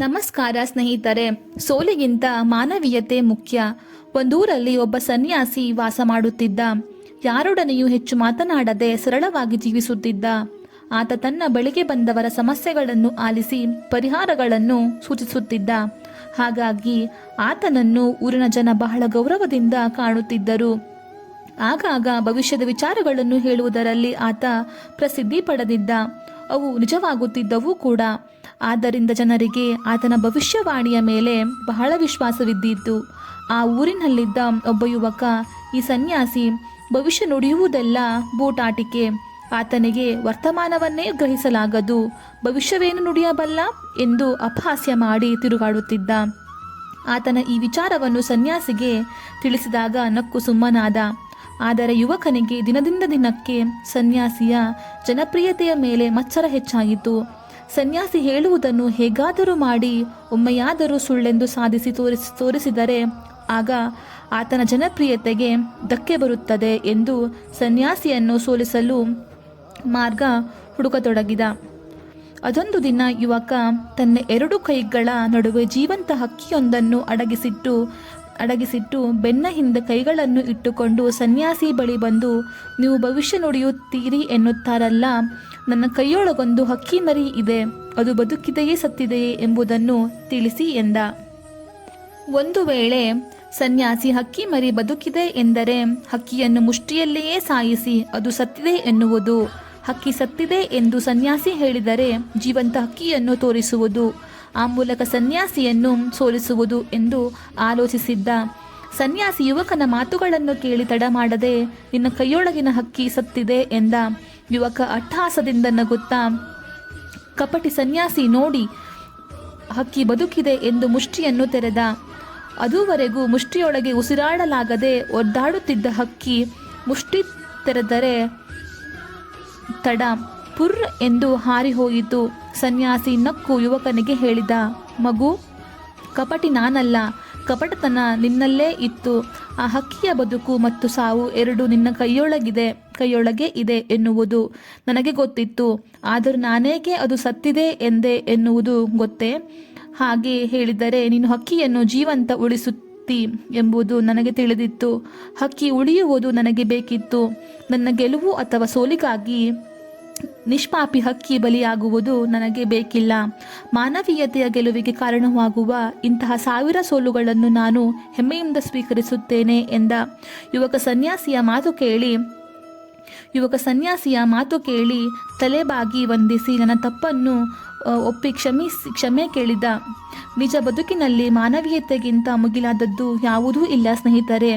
ನಮಸ್ಕಾರ ಸ್ನೇಹಿತರೆ. ಸೋಲಿಗಿಂತ ಮಾನವೀಯತೆ ಮುಖ್ಯ. ಒಂದೂರಲ್ಲಿ ಒಬ್ಬ ಸನ್ಯಾಸಿ ವಾಸ ಮಾಡುತ್ತಿದ್ದ. ಯಾರೊಡನೆಯೂ ಹೆಚ್ಚು ಮಾತನಾಡದೆ ಸರಳವಾಗಿ ಜೀವಿಸುತ್ತಿದ್ದ. ಆತ ತನ್ನ ಬಳಿಗೆ ಬಂದವರ ಸಮಸ್ಯೆಗಳನ್ನು ಆಲಿಸಿ ಪರಿಹಾರಗಳನ್ನು ಸೂಚಿಸುತ್ತಿದ್ದ. ಹಾಗಾಗಿ ಆತನನ್ನು ಊರಿನ ಜನ ಬಹಳ ಗೌರವದಿಂದ ಕಾಣುತ್ತಿದ್ದರು. ಆಗಾಗ ಭವಿಷ್ಯದ ವಿಚಾರಗಳನ್ನು ಹೇಳುವುದರಲ್ಲಿ ಆತ ಪ್ರಸಿದ್ಧಿ ಪಡೆದಿದ್ದ. ಅವು ನಿಜವಾಗುತ್ತಿದ್ದವು ಕೂಡ. ಆದ್ದರಿಂದ ಜನರಿಗೆ ಆತನ ಭವಿಷ್ಯವಾಣಿಯ ಮೇಲೆ ಬಹಳ ವಿಶ್ವಾಸವಿದ್ದಿತ್ತು. ಆ ಊರಿನಲ್ಲಿದ್ದ ಒಬ್ಬ ಯುವಕ, ಈ ಸನ್ಯಾಸಿ ಭವಿಷ್ಯ ನುಡಿಯುವುದೆಲ್ಲ ಬೂಟಾಟಿಕೆ, ಆತನಿಗೆ ವರ್ತಮಾನವನ್ನೇ ಗ್ರಹಿಸಲಾಗದು, ಭವಿಷ್ಯವೇನು ನುಡಿಯಬಲ್ಲ ಎಂದು ಅಪಹಾಸ್ಯ ಮಾಡಿ ತಿರುಗಾಡುತ್ತಿದ್ದ. ಆತನ ಈ ವಿಚಾರವನ್ನು ಸನ್ಯಾಸಿಗೆ ತಿಳಿಸಿದಾಗ ನಕ್ಕು ಸುಮ್ಮನಾದ. ಆದರೆ ಯುವಕನಿಗೆ ದಿನದಿಂದ ದಿನಕ್ಕೆ ಸನ್ಯಾಸಿಯ ಜನಪ್ರಿಯತೆಯ ಮೇಲೆ ಮತ್ಸರ ಹೆಚ್ಚಾಯಿತು. ಸನ್ಯಾಸಿ ಹೇಳುವುದನ್ನು ಹೇಗಾದರೂ ಮಾಡಿ ಒಮ್ಮೆಯಾದರೂ ಸುಳ್ಳೆಂದು ಸಾಧಿಸಿ ತೋರಿಸಿದರೆ ಆಗ ಆತನ ಜನಪ್ರಿಯತೆಗೆ ಧಕ್ಕೆ ಬರುತ್ತದೆ ಎಂದು ಸನ್ಯಾಸಿಯನ್ನು ಸೋಲಿಸಲು ಮಾರ್ಗ ಹುಡುಕತೊಡಗಿದ. ಅದೊಂದು ದಿನ ಯುವಕ ತನ್ನ 2 ಕೈಗಳ ನಡುವೆ ಜೀವಂತ ಹಕ್ಕಿಯೊಂದನ್ನು ಅಡಗಿಸಿಟ್ಟು ಬೆನ್ನ ಹಿಂದೆ ಕೈಗಳನ್ನು ಇಟ್ಟುಕೊಂಡು ಸನ್ಯಾಸಿ ಬಳಿ ಬಂದು, ನೀವು ಭವಿಷ್ಯ ನುಡಿಯುತ್ತೀರಿ ಎನ್ನುತ್ತಾರಲ್ಲ, ನನ್ನ ಕೈಯೊಳಗೊಂದು ಹಕ್ಕಿ ಮರಿ ಇದೆ, ಅದು ಬದುಕಿದೆಯೇ ಸತ್ತಿದೆಯೇ ಎಂಬುದನ್ನು ತಿಳಿಸಿ ಎಂದ. ಒಂದು ವೇಳೆ ಸನ್ಯಾಸಿ ಹಕ್ಕಿ ಮರಿ ಬದುಕಿದೆ ಎಂದರೆ ಹಕ್ಕಿಯನ್ನು ಮುಷ್ಟಿಯಲ್ಲಿಯೇ ಸಾಯಿಸಿ ಅದು ಸತ್ತಿದೆ ಎನ್ನುವುದು. ಹಕ್ಕಿ ಸತ್ತಿದೆ ಎಂದು ಸನ್ಯಾಸಿ ಹೇಳಿದರೆ ಜೀವಂತ ಹಕ್ಕಿಯನ್ನು ತೋರಿಸುವುದು, ಆ ಮೂಲಕ ಸನ್ಯಾಸಿಯನ್ನು ಸೋಲಿಸುವುದು ಎಂದು ಆಲೋಚಿಸಿದ್ದ. ಸನ್ಯಾಸಿ ಯುವಕನ ಮಾತುಗಳನ್ನು ಕೇಳಿ ತಡ ಮಾಡದೆ, ನಿನ್ನ ಕೈಯೊಳಗಿನ ಹಕ್ಕಿ ಸತ್ತಿದೆ ಎಂದ. ಯುವಕ ಅಟ್ಟಹಾಸದಿಂದ ನಗುತ್ತಾ, ಕಪಟಿ ಸನ್ಯಾಸಿ, ನೋಡಿ, ಹಕ್ಕಿ ಬದುಕಿದೆ ಎಂದು ಮುಷ್ಟಿಯನ್ನು ತೆರೆದ. ಅದುವರೆಗೂ ಮುಷ್ಟಿಯೊಳಗೆ ಉಸಿರಾಡಲಾಗದೆ ಒದ್ದಾಡುತ್ತಿದ್ದ ಹಕ್ಕಿ ಮುಷ್ಟಿ ತೆರೆದರೆ ತಡ, ಪುರ್ ಎಂದು ಹಾರಿ ಹೋಯಿತು. ಸನ್ಯಾಸಿ ನಕ್ಕು ಯುವಕನಿಗೆ ಹೇಳಿದ, ಮಗು, ಕಪಟಿ ನಾನಲ್ಲ, ಕಪಟತನ ನಿನ್ನಲ್ಲೇ ಇತ್ತು. ಆ ಹಕ್ಕಿಯ ಬದುಕು ಮತ್ತು ಸಾವು ಎರಡೂ ನಿನ್ನ ಕೈಯೊಳಗೆ ಇದೆ ಎನ್ನುವುದು ನನಗೆ ಗೊತ್ತಿತ್ತು. ಆದರೂ ನಾನೇಕೆ ಅದು ಸತ್ತಿದೆ ಎಂದೆ ಎನ್ನುವುದು ಗೊತ್ತೇ? ಹಾಗೆ ಹೇಳಿದರೆ ನೀನು ಹಕ್ಕಿಯನ್ನು ಜೀವಂತ ಉಳಿಸುತ್ತಿ ಎಂಬುದು ನನಗೆ ತಿಳಿದಿತ್ತು. ಹಕ್ಕಿ ಉಳಿಯುವುದು ನನಗೆ ಬೇಕಿತ್ತು. ನನ್ನ ಗೆಲುವು ಅಥವಾ ಸೋಲಿಗಾಗಿ ನಿಷ್ಪಾಪಿ ಹಕ್ಕಿ ಬಲಿಯಾಗುವುದು ನನಗೆ ಬೇಕಿಲ್ಲ. ಮಾನವೀಯತೆಯ ಗೆಲುವಿಗೆ ಕಾರಣವಾಗುವ ಇಂತಹ 1000 ಸೋಲುಗಳನ್ನು ನಾನು ಹೆಮ್ಮೆಯಿಂದ ಸ್ವೀಕರಿಸುತ್ತೇನೆ ಎಂದ. ಯುವಕ ಸನ್ಯಾಸಿಯ ಮಾತು ಕೇಳಿ ತಲೆಬಾಗಿ ವಂದಿಸಿ ನನ್ನ ತಪ್ಪನ್ನು ಒಪ್ಪಿ ಕ್ಷಮೆ ಕೇಳಿದ. ನಿಜ ಬದುಕಿನಲ್ಲಿ ಮಾನವೀಯತೆಗಿಂತ ಮುಗಿಲಾದದ್ದು ಯಾವುದೂ ಇಲ್ಲ ಸ್ನೇಹಿತರೆ.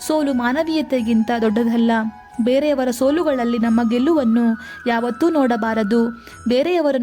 ಸೋಲು ಮಾನವೀಯತೆಗಿಂತ ದೊಡ್ಡದಲ್ಲ. ಬೇರೆಯವರ ಸೋಲುಗಳಲ್ಲಿ ನಮ್ಮ ಗೆಲುವನ್ನು ಯಾವತ್ತೂ ನೋಡಬಾರದು. ಬೇರೆಯವರನ್ನು